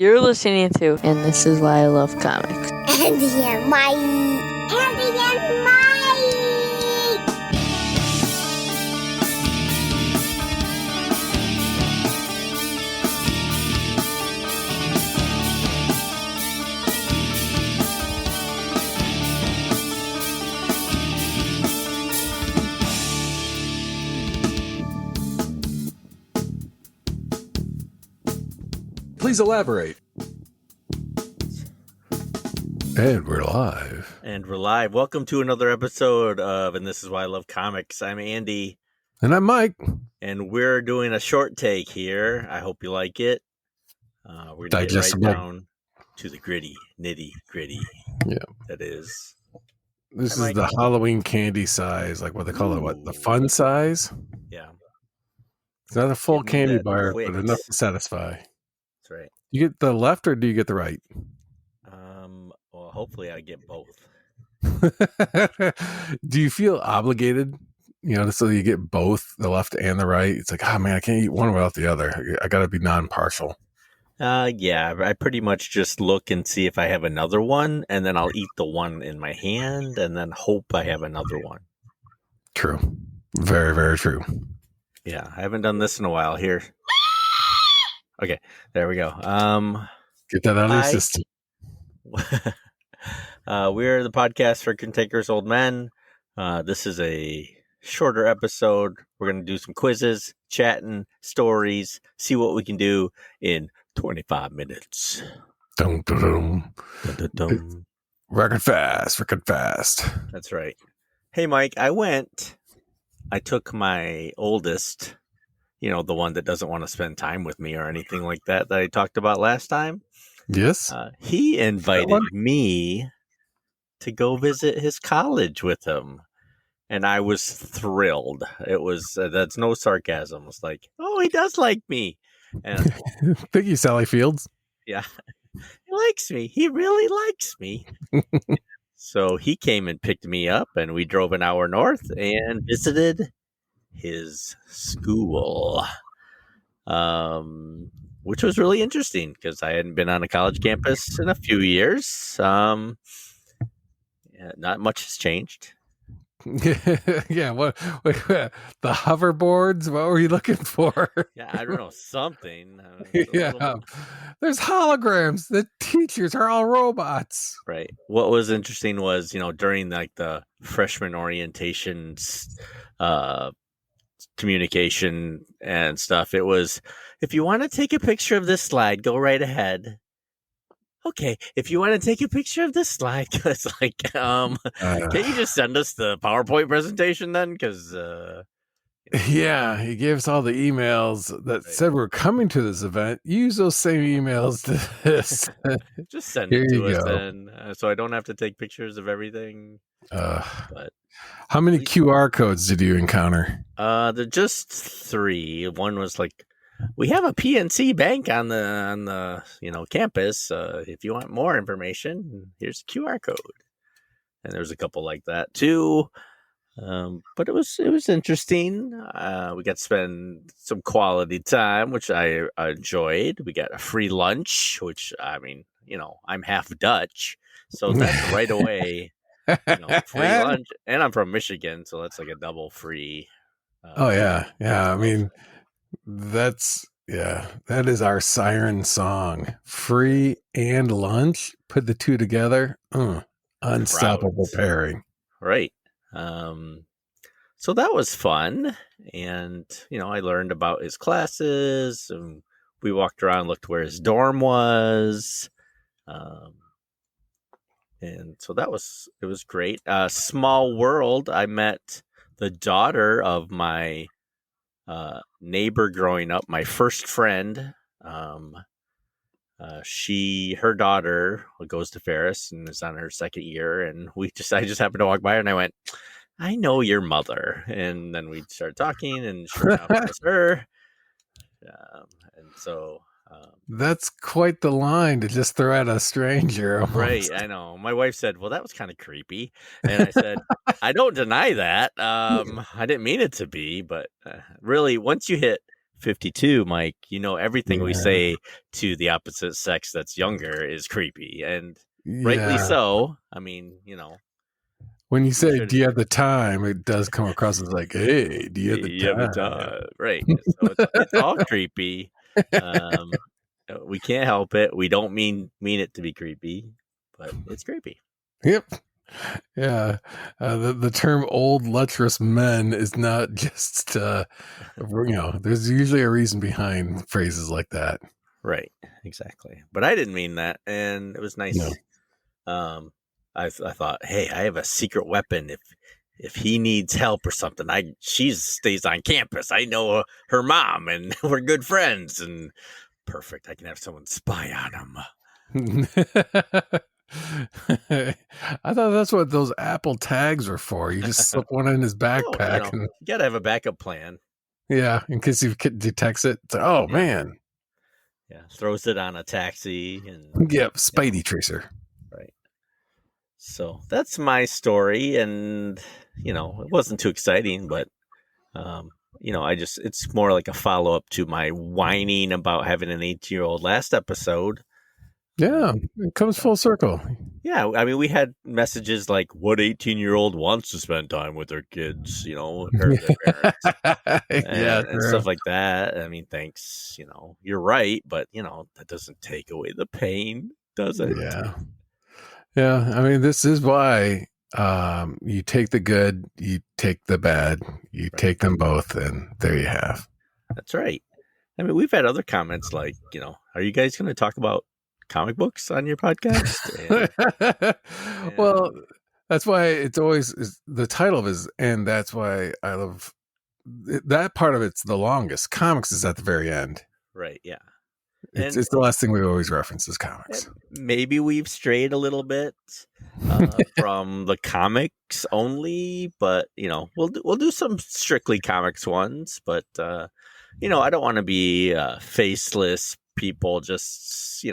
You're listening to And This Is Why I Love Comics. Andy and Mike. Andy and Mike. Please elaborate. And we're live. And we're live. Welcome to another episode of And This Is Why I Love Comics. I'm Andy. And I'm Mike. And we're doing a short take here. I hope you like it. We're going to get right down to the gritty, nitty gritty. Yeah. That is. This is the Halloween candy size, like what they call it, what? The fun size? Yeah. It's not a full candy bar, quick. but enough to satisfy. That's right. You get the left or do you get the right? Well, hopefully I get both. Do you feel obligated, so you get both the left and the right? It's like, oh man, I can't eat one without the other. I got to be non-partial. Yeah, I pretty much just look and see if I have another one, and then I'll eat the one in my hand, and then hope I have another one. True. Very, very true. Yeah, I haven't done this in a while here. Okay, there we go. Get that out of your system. We're the podcast for cantankerous old men. This is a shorter episode. We're going to do some quizzes, chatting, stories, see what we can do in 25 minutes. Dum, dum, dum. Dun, dun, dun. Record fast. That's right. Hey, Mike, I took my oldest, the one that doesn't want to spend time with me or anything like that I talked about last time. Yes. He invited me to go visit his college with him. And I was thrilled. It was, that's no sarcasm. It's like, oh, he does like me. And Thank you, Sally Fields. yeah, he likes me. He really likes me. So he came and picked me up, and we drove an hour north and visited his school, which was really interesting because I hadn't been on a college campus in a few years. Not much has changed. Yeah, what the hoverboards? What were you looking for? Yeah, I don't know, something. Yeah, there's holograms. The teachers are all robots. Right. What was interesting was, during like the freshman orientation communication and stuff, it was, if you want to take a picture of this slide, go right ahead. Okay, if you want to take a picture of this slide, it's like, can you just send us the PowerPoint presentation then? Because yeah, he gave us all the emails that said we're coming to this event. Use those same emails to this. Just send it to us then, so I don't have to take pictures of everything. But how many QR codes did you encounter? They're just 3. One was like, we have a PNC bank on the campus. If you want more information, here's a QR code. And there's a couple like that too. But it was interesting. We got to spend some quality time, which I enjoyed. We got a free lunch, which I'm half Dutch, so that's right away. Free lunch, and I'm from Michigan, so that's like a double free. Yeah. I mean, that is our siren song. Free and lunch, put the two together. Unstoppable pairing. Right. So that was fun. And, I learned about his classes, and we walked around, looked where his dorm was. And so it was great. Small world. I met the daughter of my neighbor growing up, my first friend. Her daughter goes to Ferris and is on her second year, and I just happened to walk by her and I went, I know your mother. And then we started talking, and sure enough, it was her. And so that's quite the line to just throw at a stranger. Almost. Right, I know. My wife said, well, that was kind of creepy. And I said, I don't deny that. I didn't mean it to be, but really, once you hit 52, Mike, you know, everything we Yeah. say to the opposite sex that's younger is creepy, and rightly Yeah. so. I mean, you know, When you we say, should. "Do you have the time?" It does come across as like, "Hey, do you have the You have the time?" time, right? So it's all creepy. Um, we can't help it. We don't mean it to be creepy, but it's creepy. Yep. Yeah. The term "old lecherous men" is not just there's usually a reason behind phrases like that. Right, exactly. But I didn't mean that, and it was No. nice. I thought, hey, I have a secret weapon. If he needs help or something, she stays on campus. I know her mom, and we're good friends. And perfect. I can have someone spy on him. I thought that's what those Apple tags were for. You just slip one in his Oh, backpack, and you gotta have a backup plan. yeah, in case he detects it. It's like, oh Yeah. man, Yeah, throws it on a taxi, and yep, Spidey tracer. right. So that's my story, and it wasn't too exciting, but it's more like a follow up to my whining about having an 18-year-old last episode. Yeah, it comes full circle. Yeah, I mean, we had messages like, "What 18-year-old wants to spend time with their kids?" Or their parents, Yeah, and stuff like that. I mean, thanks. You're right, but that doesn't take away the pain, does it? yeah, yeah. I mean, this is why you take the good, you take the bad, you Right. take them both, and there you have. That's right. I mean, we've had other comments like, are you guys going to talk about comic books on your podcast? Well, that's why it's always the title is, and that's why I love that part of it's the longest. Comics is at the very end. Right, yeah. It's And the last thing we always reference is comics. maybe we've strayed a little bit from the comics only, but we'll do some strictly comics ones. But I don't want to be faceless people just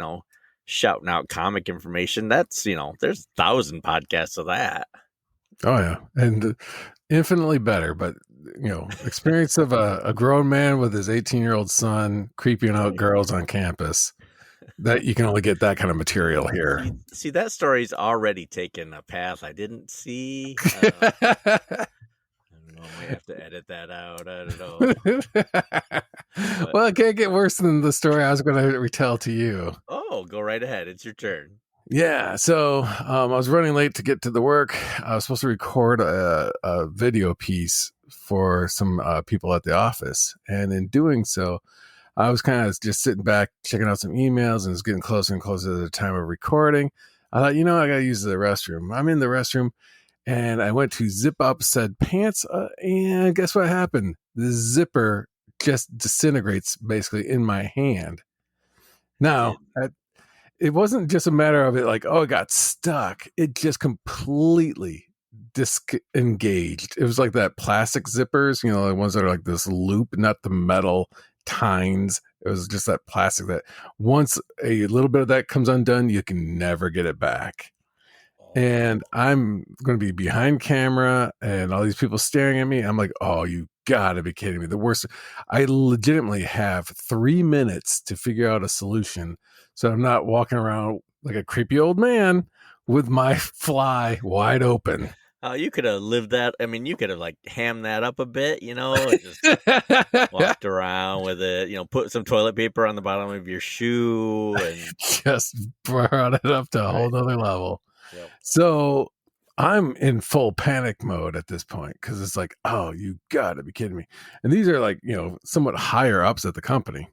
shouting out comic information. That's there's 1,000 podcasts of that. Oh yeah, and infinitely better. But experience of a grown man with his 18-year-old son creeping out girls on campus. That you can only get that kind of material here. See, that story's already taken a path I didn't see. I don't know. I might have to edit that out. I don't know. Well, it can't get worse than the story I was going to retell to you. Oh, go right ahead. It's your turn. Yeah. So I was running late to get to the work. I was supposed to record a video piece for some people at the office. And in doing so, I was kind of just sitting back, checking out some emails, and it's getting closer and closer to the time of recording. I thought, I got to use the restroom. I'm in the restroom, and I went to zip up said pants, and guess what happened? The zipper just disintegrates basically in my hand. Now, it wasn't just a matter of it like, oh, it got stuck. It just completely disengaged. It was like that plastic zippers, the ones that are like this loop, not the metal tines. It was just that plastic that once a little bit of that comes undone, you can never get it back. And I'm going to be behind camera and all these people staring at me. I'm like, oh, you gotta be kidding me. The worst. I legitimately have 3 minutes to figure out a solution. So I'm not walking around like a creepy old man with my fly wide open. You could have lived that. I mean, you could have like hammed that up a bit, and just walked around with it. Put some toilet paper on the bottom of your shoe and just brought it up to a whole other level. Yep. So I'm in full panic mode at this point because it's like, oh, you gotta be kidding me. And these are like, somewhat higher ups at the company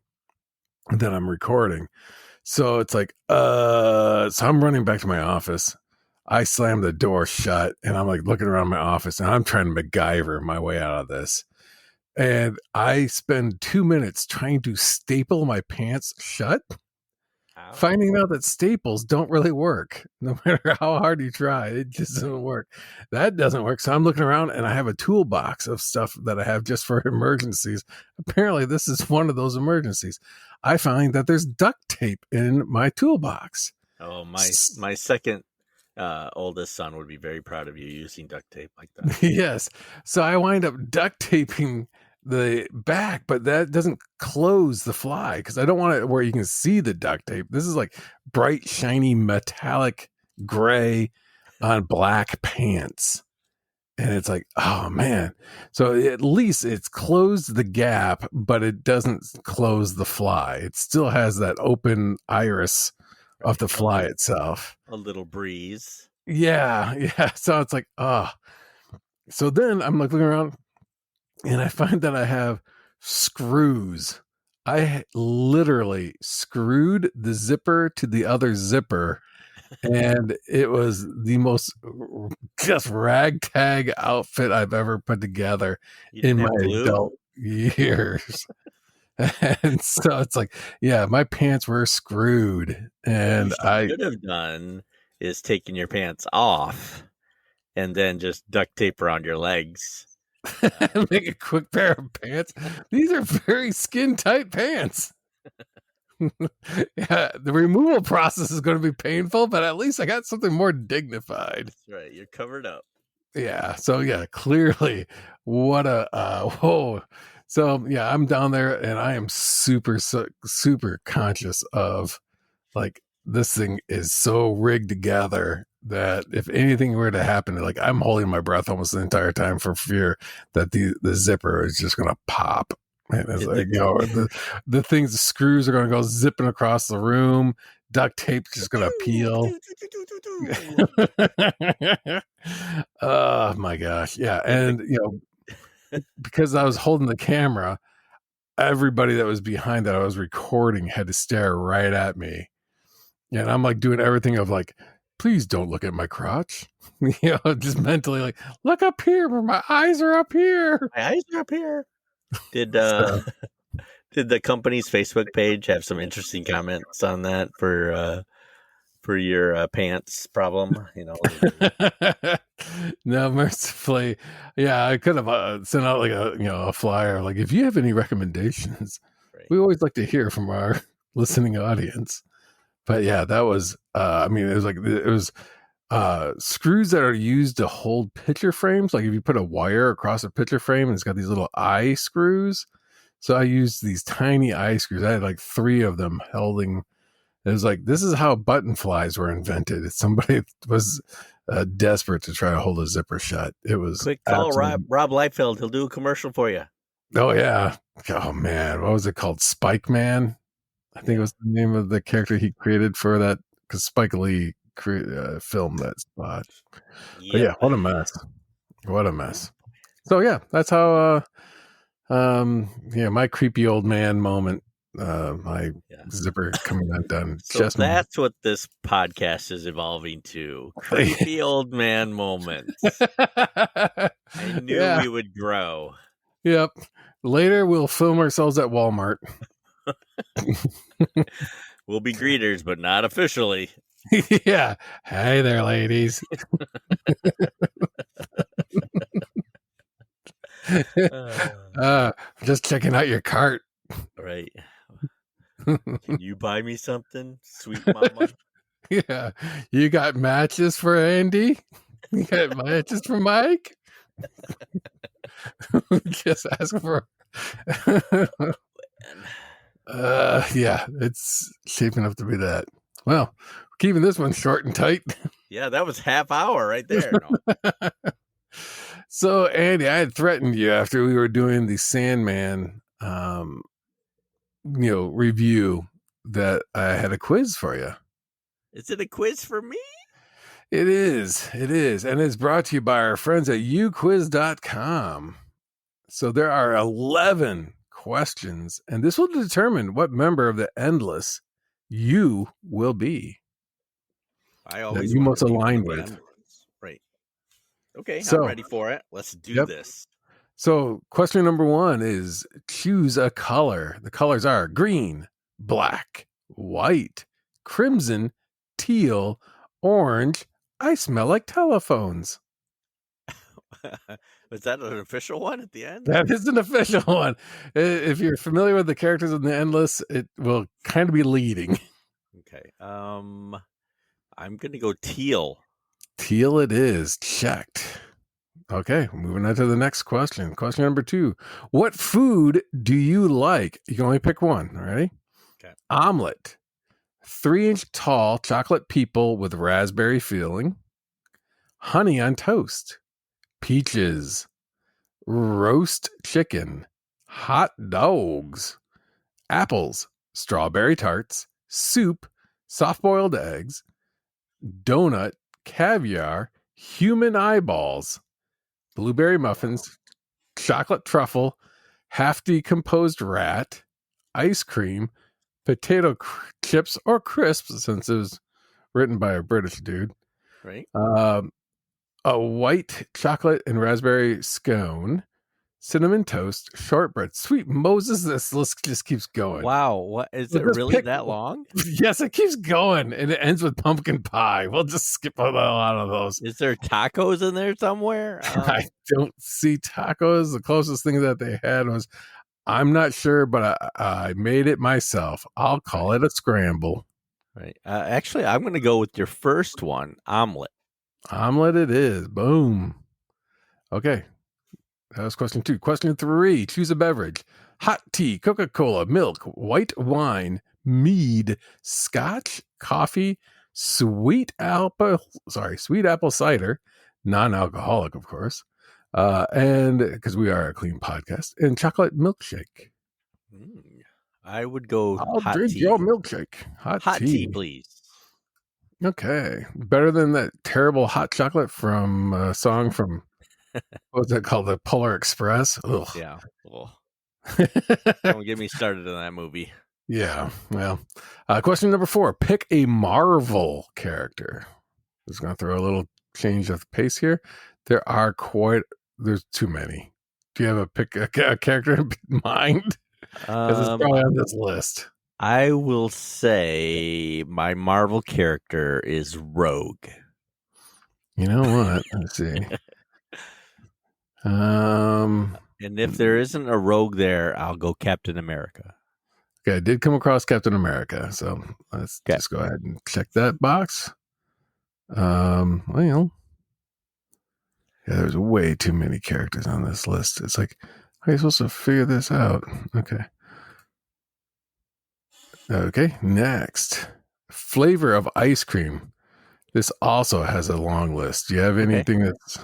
that I'm recording. So it's like, so I'm running back to my office. I slam the door shut and I'm like looking around my office and I'm trying to MacGyver my way out of this. And I spend 2 minutes trying to staple my pants shut, finding out that staples don't really work. No matter how hard you try, it just doesn't work. That doesn't work. So I'm looking around and I have a toolbox of stuff that I have just for emergencies. Apparently, this is one of those emergencies. I find that there's duct tape in my toolbox. Oh, my second oldest son would be very proud of you using duct tape like that. Yes. So I wind up duct taping the back, but that doesn't close the fly because I don't want it where you can see the duct tape. This is like bright, shiny, metallic gray on black pants. And it's like, oh man. So at least it's closed the gap, but it doesn't close the fly. It still has that open iris of the fly itself. A little breeze. Yeah. Yeah. So it's like, so then I'm like looking around and I find that I have screws. I literally screwed the zipper to the other zipper. And it was the most just ragtag outfit I've ever put together in my adult years. And so it's like, yeah, my pants were screwed. And what you should have done is taken your pants off and then just duct tape around your legs. Make a quick pair of pants. These are very skin tight pants. Yeah, the removal process is going to be painful, but at least I got something more dignified. That's right. You're covered up. Yeah. So yeah, clearly what a whoa. So yeah, I'm down there and I am super conscious of like this thing is so rigged together that if anything were to happen, like I'm holding my breath almost the entire time for fear that the zipper is just gonna pop. And it's like, the things, the screws are going to go zipping across the room. Duct tape's just going to peel. Oh my gosh. Yeah. And, because I was holding the camera, everybody that was behind that I was recording had to stare right at me. And I'm like doing everything of like, please don't look at my crotch. Just mentally like, look up here where my eyes are up here. My eyes are up here. Did the company's Facebook page have some interesting comments on that for your pants problem? No, mercifully, yeah, I could have sent out like a flyer, like if you have any recommendations, right. We always like to hear from our listening audience. But yeah, that was it was screws that are used to hold picture frames. Like if you put a wire across a picture frame and it's got these little eye screws. So I used these tiny eye screws. I had like 3 of them holding. It was like, this is how button flies were invented. Somebody was desperate to try to hold a zipper shut. It was quick call Rob Liefeld. He'll do a commercial for you. Oh yeah. Oh man. What was it called? Spike Man. I think it was the name of the character he created for that, because Spike Lee filmed that spot. Yep. But yeah, what a mess. So yeah, that's how my creepy old man moment, my zipper coming undone. So that's what this podcast is evolving to. Creepy old man moments. I knew we would grow. Yep. Later we'll film ourselves at Walmart. We'll be greeters, but not officially. Yeah. Hey there, ladies. Just checking out your cart. Right. Can you buy me something, sweet mama? Yeah. You got matches for Andy? You got matches for Mike? Just ask for yeah, it's shaping up to be that. Well, keeping this one short and tight. Yeah, that was half hour right there. No. So, Andy, I had threatened you after we were doing the Sandman, review, that I had a quiz for you. Is it a quiz for me? It is. And it's brought to you by our friends at uquiz.com. So there are 11 questions, and this will determine what member of the Endless you will be. I always you most aligned with. Right. Okay, so, I'm ready for it. Let's do this. So question number 1 is choose a color. The colors are green, black, white, crimson, teal, orange. I smell like telephones. Was that an official one at the end? That is an official one. If you're familiar with the characters in the Endless, it will kind of be leading. Okay. I'm going to go teal. Teal it is. Checked. Okay, moving on to the next question. Question number 2. What food do you like? You can only pick one. Ready? Okay. Omelet. 3-inch tall chocolate people with raspberry filling. Honey on toast. Peaches. Roast chicken. Hot dogs. Apples. Strawberry tarts. Soup. Soft-boiled eggs. Donut. Caviar. Human eyeballs. Blueberry muffins. Chocolate truffle, half decomposed rat, ice cream, potato chips or crisps, since it was written by a British dude, Right. A white chocolate and raspberry scone, cinnamon toast, shortbread. Sweet Moses, this list just keeps going. Wow. What is We'll it just really pick- that long? Yes, it keeps going, and it ends with pumpkin pie. We'll just skip a lot of those. Is there tacos in there somewhere? I don't see tacos. The closest thing that they had was, I'm not sure, but I made it myself. I'll call it a scramble. Right. Actually, I'm going to go with your first one, omelet. Omelet it is. Boom. Okay. That was question 2. Question 3. Choose a beverage. Hot tea, Coca-Cola, milk, white wine, mead, scotch, coffee, sweet apple cider, non-alcoholic, of course. And because we are a clean podcast, and chocolate milkshake. I would go I'll hot drink tea. your milkshake. Hot tea, please. Okay. Better than that terrible hot chocolate from a song from, what was that called? The Polar Express? Ugh. Yeah. Oh, don't get me started on that movie. Yeah. Well, question number 4. Pick a Marvel character. Just going to throw a little change of pace here. There's too many. Do you have a character in mind? Because it's probably on this list. I will say my Marvel character is Rogue. You know what? Let's see. And if there isn't a Rogue there, I'll go Captain America. Okay, I did come across Captain America, so let's just go ahead and check that box. Well, yeah, there's way too many characters on this list. It's like, how are you supposed to figure this out? Okay, next. Flavor of ice cream. This also has a long list. Do you have anything that's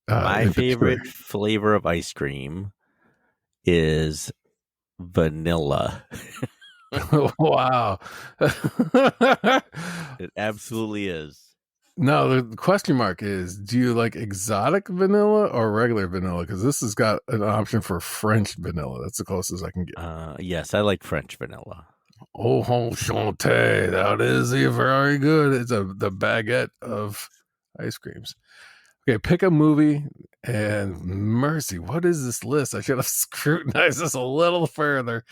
my favorite flavor of ice cream is vanilla. Wow. It absolutely is. No, the question mark is, do you like exotic vanilla or regular vanilla? Because this has got an option for French vanilla. That's the closest I can get. Yes, I like French vanilla. Oh, enchanté. That is very good. It's the baguette of ice creams. Okay, pick a movie, and mercy, what is this list? I should have scrutinized this a little further.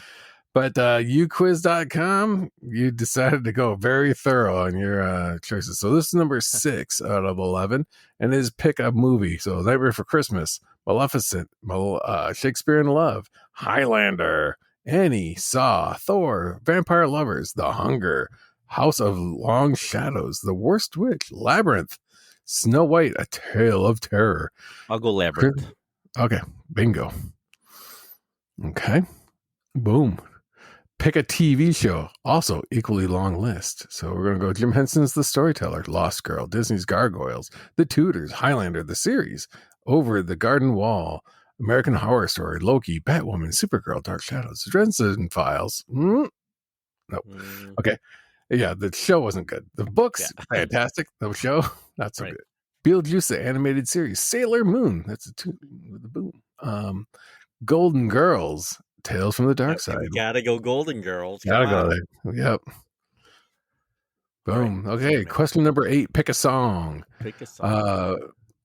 But uquiz.com, you decided to go very thorough on your choices. So this is number 6 out of 11, and it is pick a movie. So Nightmare Before Christmas, Maleficent, Shakespeare in Love, Highlander, Annie, Saw, Thor, Vampire Lovers, The Hunger, House of Long Shadows, The Worst Witch, Labyrinth, Snow White, A Tale of Terror. I'll go Labyrinth. Okay, bingo. Okay, boom. Pick a TV show, also equally long list. So we're going to go Jim Henson's The Storyteller, Lost Girl, Disney's Gargoyles, The Tudors, Highlander, the series, Over the Garden Wall, American Horror Story, Loki, Batwoman, Supergirl, Dark Shadows, Dresden Files. No. Okay. Yeah, the show wasn't good. The book's fantastic. The show, not so good. Beetlejuice, the animated series, Sailor Moon. That's a two with the boom. Golden Girls, Tales from the Dark Side. We gotta go Golden Girls. Gotta go there. Yep. Boom. Right. Okay. Question number 8. Pick a song.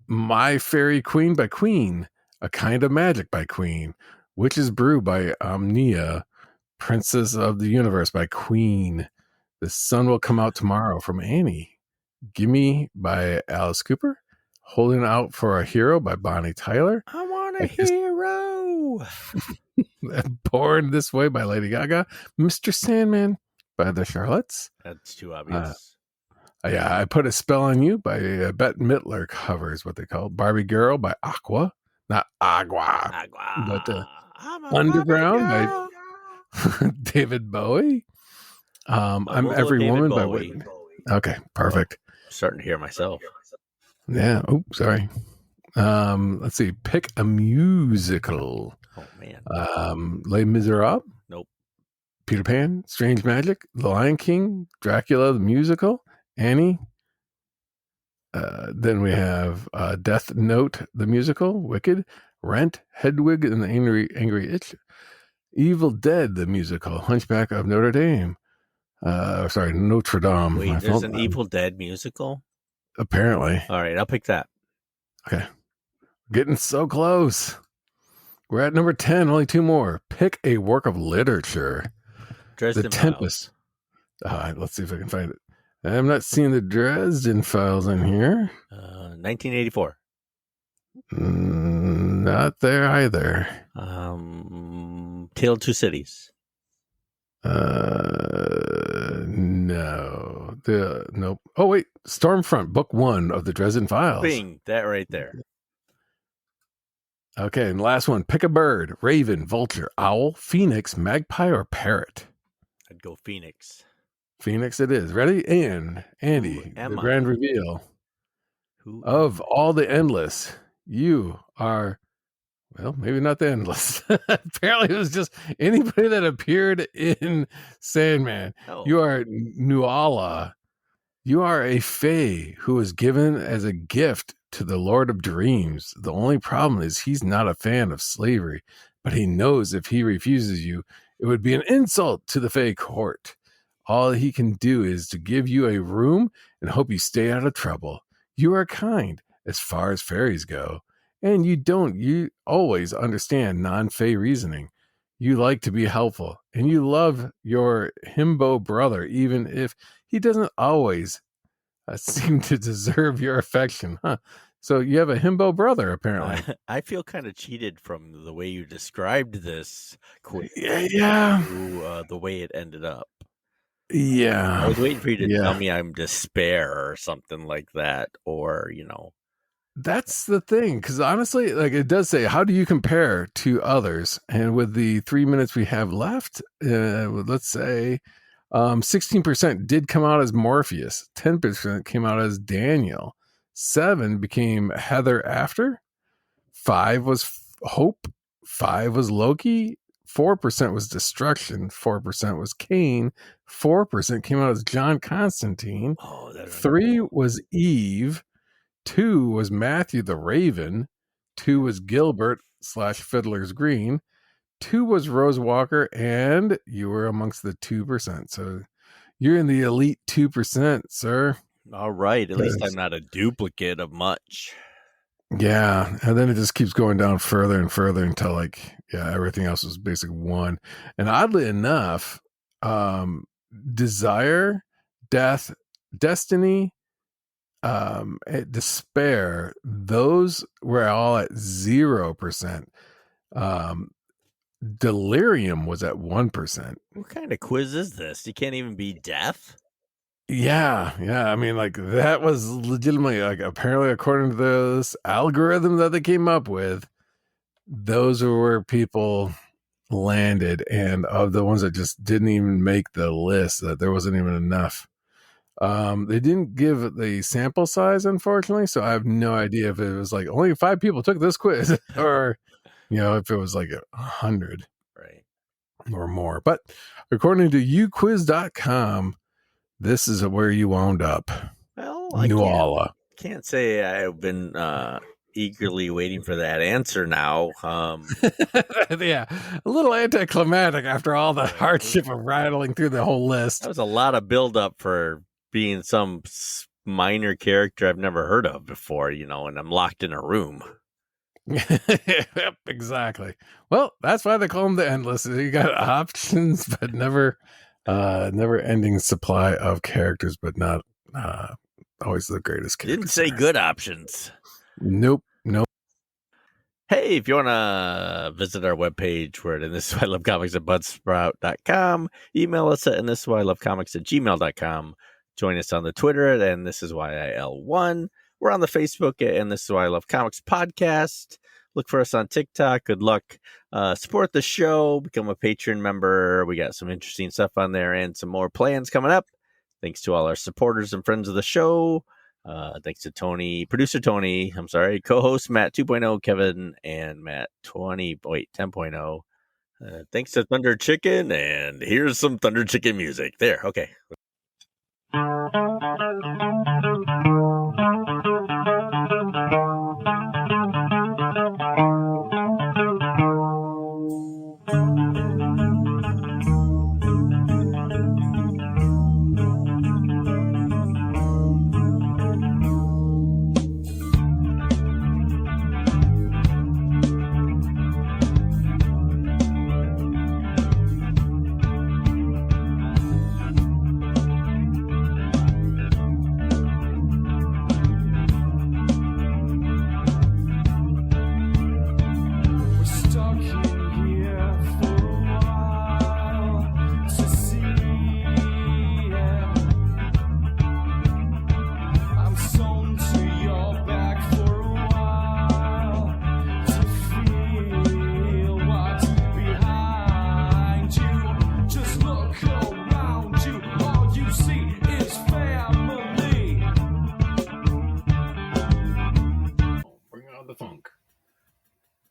My Fairy Queen by Queen. A Kind of Magic by Queen. Witch's Brew by Omnia. Princess of the Universe by Queen. The Sun Will Come Out Tomorrow from Annie. Gimme by Alice Cooper. Holding Out for a Hero by Bonnie Tyler. I want a hero. Born This Way by Lady Gaga. Mr. Sandman by the Charlottes. That's too obvious. Yeah, I Put a Spell on You by Bette Midler cover is what they call it. Barbie Girl by Aqua. Not Agua. But I'm a Barbie Underground by girl. David Bowie. I'm We'll go Every David Woman by Bowie. Whitney. Okay, perfect. I'm starting to hear myself. Yeah. Oh, sorry. Let's see. Pick a musical. Oh man. Les Miserables. Nope. Peter Pan, Strange Magic, The Lion King, Dracula the Musical, Annie. Then we have Death Note the Musical, Wicked, Rent, Hedwig and the Angry Itch, Evil Dead the Musical, Hunchback of Notre Dame. Sorry, Notre Dame. Wait, there's an Evil Dead musical? Apparently. All right, I'll pick that. Okay. Getting so close. We're at number 10, only 2 more. Pick a work of literature. Dresden The Tempest. Let's see if I can find it. I'm not seeing the Dresden Files in here. 1984. Not there either. Tale of Two Cities. No. Nope. Oh wait, Stormfront, Book 1 of the Dresden Files. Bing, that right there. Okay, and last one. Pick a bird: raven, vulture, owl, phoenix, magpie, or parrot. I'd go Phoenix. Phoenix it is. Ready? And Andy, the grand reveal. Who of all the endless, you are, well, maybe not the endless. Apparently it was just anybody that appeared in Sandman. Oh. You are Nuala. You are a fae who was given as a gift to the Lord of Dreams. The only problem is he's not a fan of slavery, but he knows if he refuses you, it would be an insult to the fae court. All he can do is to give you a room and hope you stay out of trouble. You are kind as far as fairies go, and you always understand non-fae reasoning. You like to be helpful, and you love your himbo brother, even if he doesn't always seem to deserve your affection, huh? So you have a himbo brother, apparently. I feel kind of cheated from the way you described this quiz. Yeah. To, the way it ended up. Yeah. I was waiting for you to tell me I'm despair or something like that, or, That's the thing, because honestly, like it does say, how do you compare to others? And with the 3 minutes we have left, let's say 16% did come out as Morpheus, 10% came out as Daniel, 7 became Heather after, 5 was Hope, 5 was Loki, 4% was Destruction, 4% was Cain, 4% came out as John Constantine, 3 was Eve, 2 was Matthew the Raven, 2 was Gilbert / Fiddler's Green, 2 was Rose Walker, and you were amongst the 2%. So you're in the elite 2%, sir. All right. At least I'm not a duplicate of much. Yeah. And then it just keeps going down further and further until everything else was basically 1. And oddly enough, Desire, Death, Destiny, Despair, those were all at 0%. Delirium was at 1%. What kind of quiz is this? You can't even be Death? Yeah. I mean, that was legitimately, apparently, according to this algorithm that they came up with, those were where people landed. And of the ones that just didn't even make the list, that there wasn't even enough. They didn't give the sample size, unfortunately, so I have no idea if it was only 5 people took this quiz or if it was 100 right or more. But according to uquiz.com, this is where you wound up. Well, I can't say I've been eagerly waiting for that answer now. Yeah, a little anticlimactic after all the hardship of rattling through the whole list. That was a lot of buildup for being some minor character I've never heard of before, and I'm locked in a room. Yep, exactly. Well, that's why they call them the endless. You got options, but never ending supply of characters, but not always the greatest characters. Didn't say good options. Nope. Hey, if you want to visit our webpage, we're at This Is Why I Love Comics at budsprout.com. Email us at thisiswhylovecomics@gmail.com. Join us on the Twitter, and This Is Why I L1. We're on the Facebook, and This Is Why I Love Comics podcast. Look for us on TikTok. Good luck. Support the show. Become a Patreon member. We got some interesting stuff on there and some more plans coming up. Thanks to all our supporters and friends of the show. Thanks to producer Tony, co-host Matt 2.0, Kevin, and Matt 10.0. Thanks to Thunder Chicken, and here's some Thunder Chicken music. There, okay.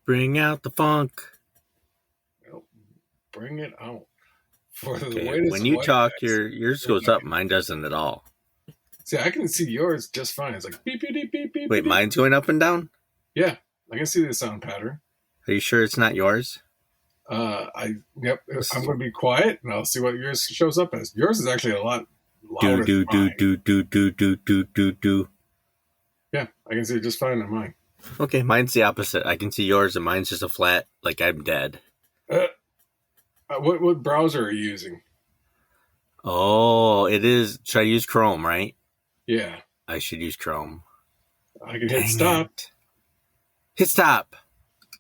Bring out the funk. Well, bring it out. When you talk, yours goes up. Mine doesn't at all. See, I can see yours just fine. It's like beep, beep, beep, beep, beep. Wait, beep. mine's going up and down? Yeah, I can see the sound pattern. Are you sure it's not yours? Yep. I'm going to be quiet, and I'll see what yours shows up as. Yours is actually a lot louder than mine. Do. Yeah, I can see it just fine on mine. Okay, mine's the opposite. I can see yours, and mine's just a flat, like I'm dead. What browser are you using? Oh, it is. Should I use Chrome, right? Yeah. I should use Chrome. I can hit stop. Hit stop.